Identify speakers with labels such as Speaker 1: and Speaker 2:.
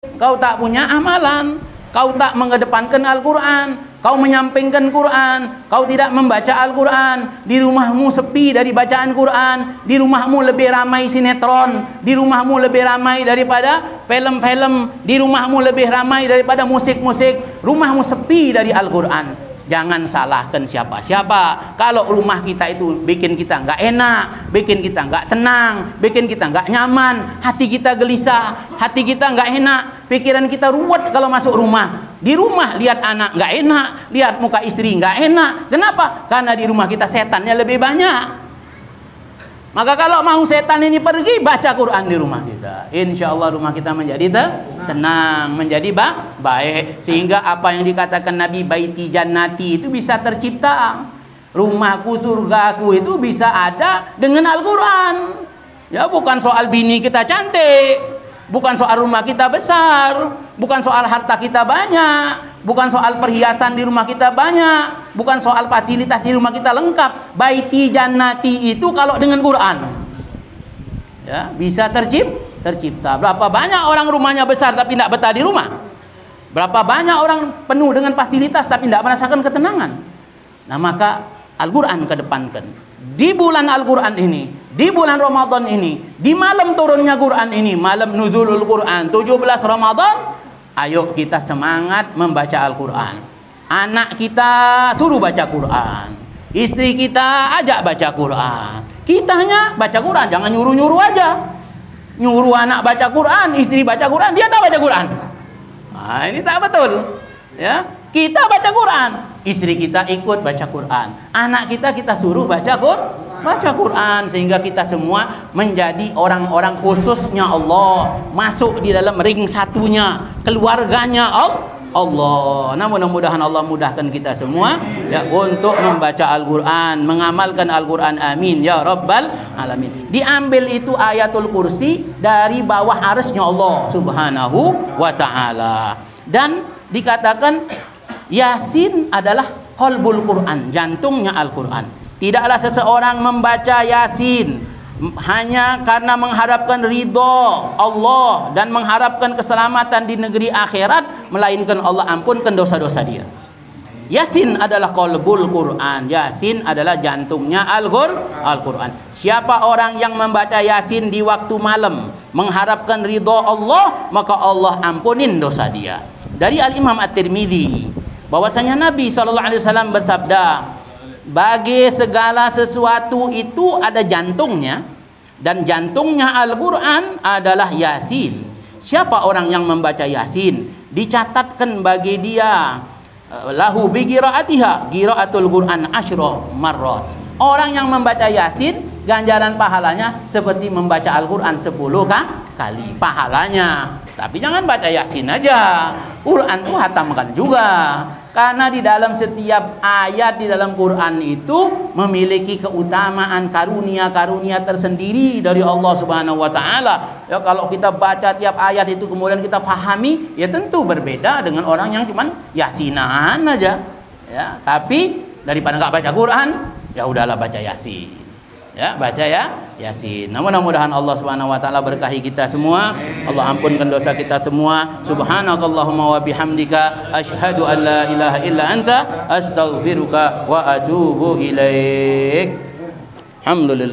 Speaker 1: kau tak punya amalan, kau tak mengedepankan Al-Quran, kau menyampingkan Quran, kau tidak membaca Al-Quran, di rumahmu sepi dari bacaan Quran, di rumahmu lebih ramai sinetron, di rumahmu lebih ramai daripada film-film, di rumahmu lebih ramai daripada musik-musik, rumahmu sepi dari Al-Quran. Jangan salahkan siapa-siapa. Kalau rumah kita itu bikin kita nggak enak, bikin kita nggak tenang, bikin kita nggak nyaman, hati kita gelisah, hati kita nggak enak, pikiran kita ruwet kalau masuk rumah. Di rumah lihat anak nggak enak, lihat muka istri nggak enak. Kenapa? Karena di rumah kita setannya lebih banyak. Maka kalau mau setan ini pergi, baca Quran di rumah kita. Insya Allah rumah kita menjadi tenang, menjadi baik. Sehingga apa yang dikatakan Nabi, baiti jannati, itu bisa tercipta. Rumahku, surgaku itu bisa ada dengan Al-Quran. Ya, bukan soal bini kita cantik, bukan soal rumah kita besar, bukan soal harta kita banyak, bukan soal perhiasan di rumah kita banyak, bukan soal fasilitas di rumah kita lengkap. Baiti jannati itu kalau dengan Quran, ya, bisa tercipta. Berapa banyak orang rumahnya besar tapi tidak betah di rumah? Berapa banyak orang penuh dengan fasilitas tapi tidak merasakan ketenangan? Nah, maka Al-Quran kedepankan. Di bulan Al-Quran ini, di bulan Ramadan ini, di malam turunnya Quran ini, malam nuzulul Quran 17 Ramadan, ayo kita semangat membaca Al-Quran. Anak kita suruh baca Quran, istri kita ajak baca Quran, kitanya baca Quran. Jangan nyuruh-nyuruh aja, nyuruh anak baca Quran, istri baca Quran, dia tak baca Quran. Nah, ini tak betul, ya. Kita baca Quran, istri kita ikut baca Quran, anak kita suruh baca Quran, sehingga kita semua menjadi orang-orang khususnya Allah, masuk di dalam ring satunya, keluarganya Allah. Nah, mudah-mudahan Allah mudahkan kita semua, ya, untuk membaca Al-Quran, mengamalkan Al-Quran. Amin ya rabbal alamin. Diambil itu ayatul kursi dari bawah arsy-Nya Allah subhanahu wa ta'ala. Dan dikatakan Yasin adalah qalbul Quran, jantungnya Al-Quran. Tidaklah seseorang membaca Yasin hanya karena mengharapkan ridho Allah dan mengharapkan keselamatan di negeri akhirat, melainkan Allah ampunkan dosa-dosa dia. Yasin adalah qalbul Quran, Yasin adalah jantungnya Al-Quran. Siapa orang yang membaca Yasin di waktu malam mengharapkan ridho Allah, maka Allah ampunin dosa dia. Dari Al-Imam At-Tirmidzi bahwasanya Nabi SAW bersabda, bagi segala sesuatu itu ada jantungnya, dan jantungnya Al-Quran adalah Yasin. Siapa orang yang membaca Yasin, dicatatkan bagi dia lahu bi qiraatiha qiraatul Quran asyra marrat. Orang yang membaca Yasin, ganjaran pahalanya seperti membaca Al-Quran 10 kali pahalanya. Tapi jangan baca Yasin aja, Quran itu hatamkan juga. Karena di dalam setiap ayat di dalam Quran itu memiliki keutamaan, karunia-karunia tersendiri dari Allah Subhanahu wa taala. Ya, kalau kita baca tiap ayat itu kemudian kita fahami, ya tentu berbeda dengan orang yang cuman Yasinan aja. Ya, tapi daripada nggak baca Quran, ya udahlah baca Yasin. Ya, baca ya Yasin. Mudah-mudahan Allah Subhanahu wa taala berkahi kita semua. Allah ampunkan dosa kita semua. Subhanakallahumma wa bihamdika asyhadu an la ilaha illa anta astaghfiruka wa atubu ilaik. Alhamdulillah.